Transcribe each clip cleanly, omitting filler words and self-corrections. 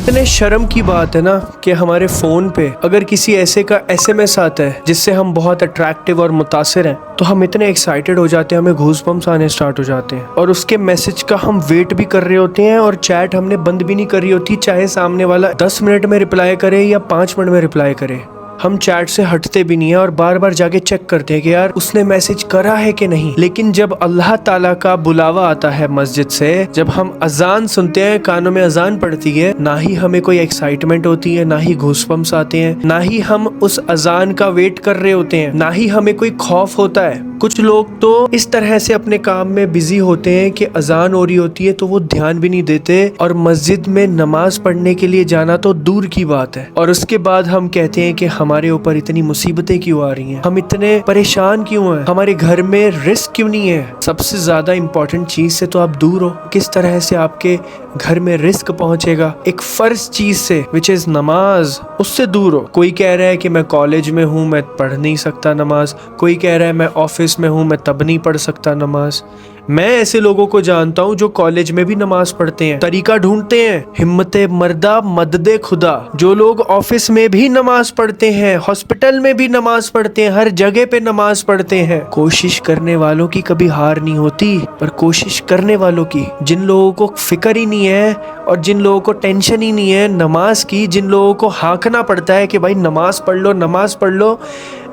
کتنے شرم کی بات ہے نا کہ ہمارے فون پہ اگر کسی ایسے کا SMS آتا ہے جس سے ہم بہت اٹریکٹیو اور متاثر ہیں تو ہم اتنے ایکسائٹیڈ ہو جاتے ہیں، ہمیں گھوس بمس آنے سٹارٹ ہو جاتے ہیں، اور اس کے میسج کا ہم ویٹ بھی کر رہے ہوتے ہیں، اور چیٹ ہم نے بند بھی نہیں کر رہی ہوتی، چاہے سامنے والا 10 منٹ میں رپلائی کرے یا 5 منٹ میں رپلائی کرے، ہم چیٹ سے ہٹتے بھی نہیں ہیں اور بار بار جا کے چیک کرتے ہیں کہ یار اس نے میسج کرا ہے کہ نہیں۔ لیکن جب اللہ تعالیٰ کا بلاوا آتا ہے مسجد سے، جب ہم اذان سنتے ہیں، کانوں میں اذان پڑتی ہے، نہ ہی ہمیں کوئی ایکسائٹمنٹ ہوتی ہے، نہ ہی گھوس بمس آتے ہیں، نہ ہی ہم اس اذان کا ویٹ کر رہے ہوتے ہیں، نہ ہی ہمیں کوئی خوف ہوتا ہے۔ کچھ لوگ تو اس طرح سے اپنے کام میں بزی ہوتے ہیں کہ اذان ہو رہی ہوتی ہے تو وہ دھیان بھی نہیں دیتے، اور مسجد میں نماز پڑھنے کے لیے جانا تو دور کی بات ہے، اور اس کے بعد ہم کہتے ہیں کہ ہمارے اوپر اتنی مصیبتیں کیوں آ رہی ہیں، ہم اتنے پریشان کیوں ہیں، ہمارے گھر میں رزق کیوں نہیں ہے۔ سب سے زیادہ امپورٹنٹ چیز سے تو آپ دور ہو، کس طرح سے آپ کے گھر میں رزق پہنچے گا؟ ایک فرض چیز سے which is نماز، اس سے دور ہو۔ کوئی کہہ رہا ہے کہ میں کالج میں ہوں، میں پڑھ نہیں سکتا نماز، کوئی کہہ رہا ہے میں آفس میں ہوں، میں تب نہیں پڑھ سکتا نماز۔ میں ایسے لوگوں کو جانتا ہوں جو کالج میں بھی نماز پڑھتے ہیں، طریقہ ڈھونڈتے ہیں، ہمت مردہ مدد خدا۔ جو لوگ آفس میں بھی نماز پڑھتے ہیں، ہاسپٹل میں بھی نماز پڑھتے ہیں، ہر جگہ پہ نماز پڑھتے ہیں۔ کوشش کرنے والوں کی کبھی ہار نہیں ہوتی، پر کوشش کرنے والوں کی، جن لوگوں کو فکر ہی نہیں ہے اور جن لوگوں کو ٹینشن ہی نہیں ہے نماز کی، جن لوگوں کو ہانکنا پڑتا ہے کہ بھائی نماز پڑھ لو، نماز پڑھ لو،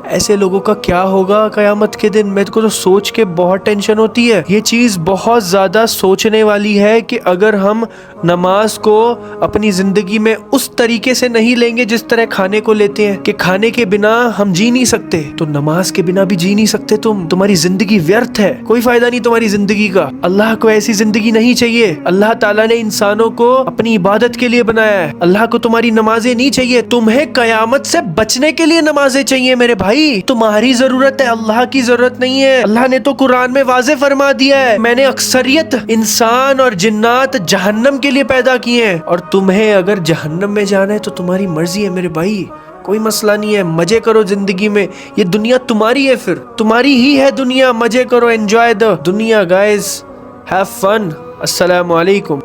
ایسے لوگوں کا کیا ہوگا قیامت کے دن؟ میرے کو تو سوچ کے بہت ٹینشن ہوتی ہے۔ یہ چیز بہت زیادہ سوچنے والی ہے کہ اگر ہم نماز کو اپنی زندگی میں اس طریقے سے نہیں لیں گے جس طرح کھانے کو لیتے ہیں کہ کھانے کے بنا ہم جی نہیں سکتے، تو نماز کے بنا بھی جی نہیں سکتے تمہاری زندگی ویرتھ ہے، کوئی فائدہ نہیں تمہاری زندگی کا۔ اللہ کو ایسی زندگی نہیں چاہیے۔ اللہ تعالیٰ نے انسانوں کو اپنی عبادت کے لیے بنایا ہے، اللہ کو تمہاری نمازیں نہیں چاہیے، تمہیں قیامت سے بچنے کے لیے نمازیں چاہیے میرے بھائی۔ تمہاری ضرورت ہے، اللہ کی ضرورت نہیں ہے۔ اللہ نے تو قرآن میں واضح فرما دیا ہے، میں نے اکثریت انسان اور جنات جہنم کے لیے پیدا کیے ہیں، اور تمہیں اگر جہنم میں جانا ہے تو تمہاری مرضی ہے میرے بھائی، کوئی مسئلہ نہیں ہے۔ مزے کرو زندگی میں، یہ دنیا تمہاری ہے، پھر تمہاری ہی ہے دنیا، مزے کرو، انجوائے دا دنیا گائز، ہیو فن۔ السلام علیکم۔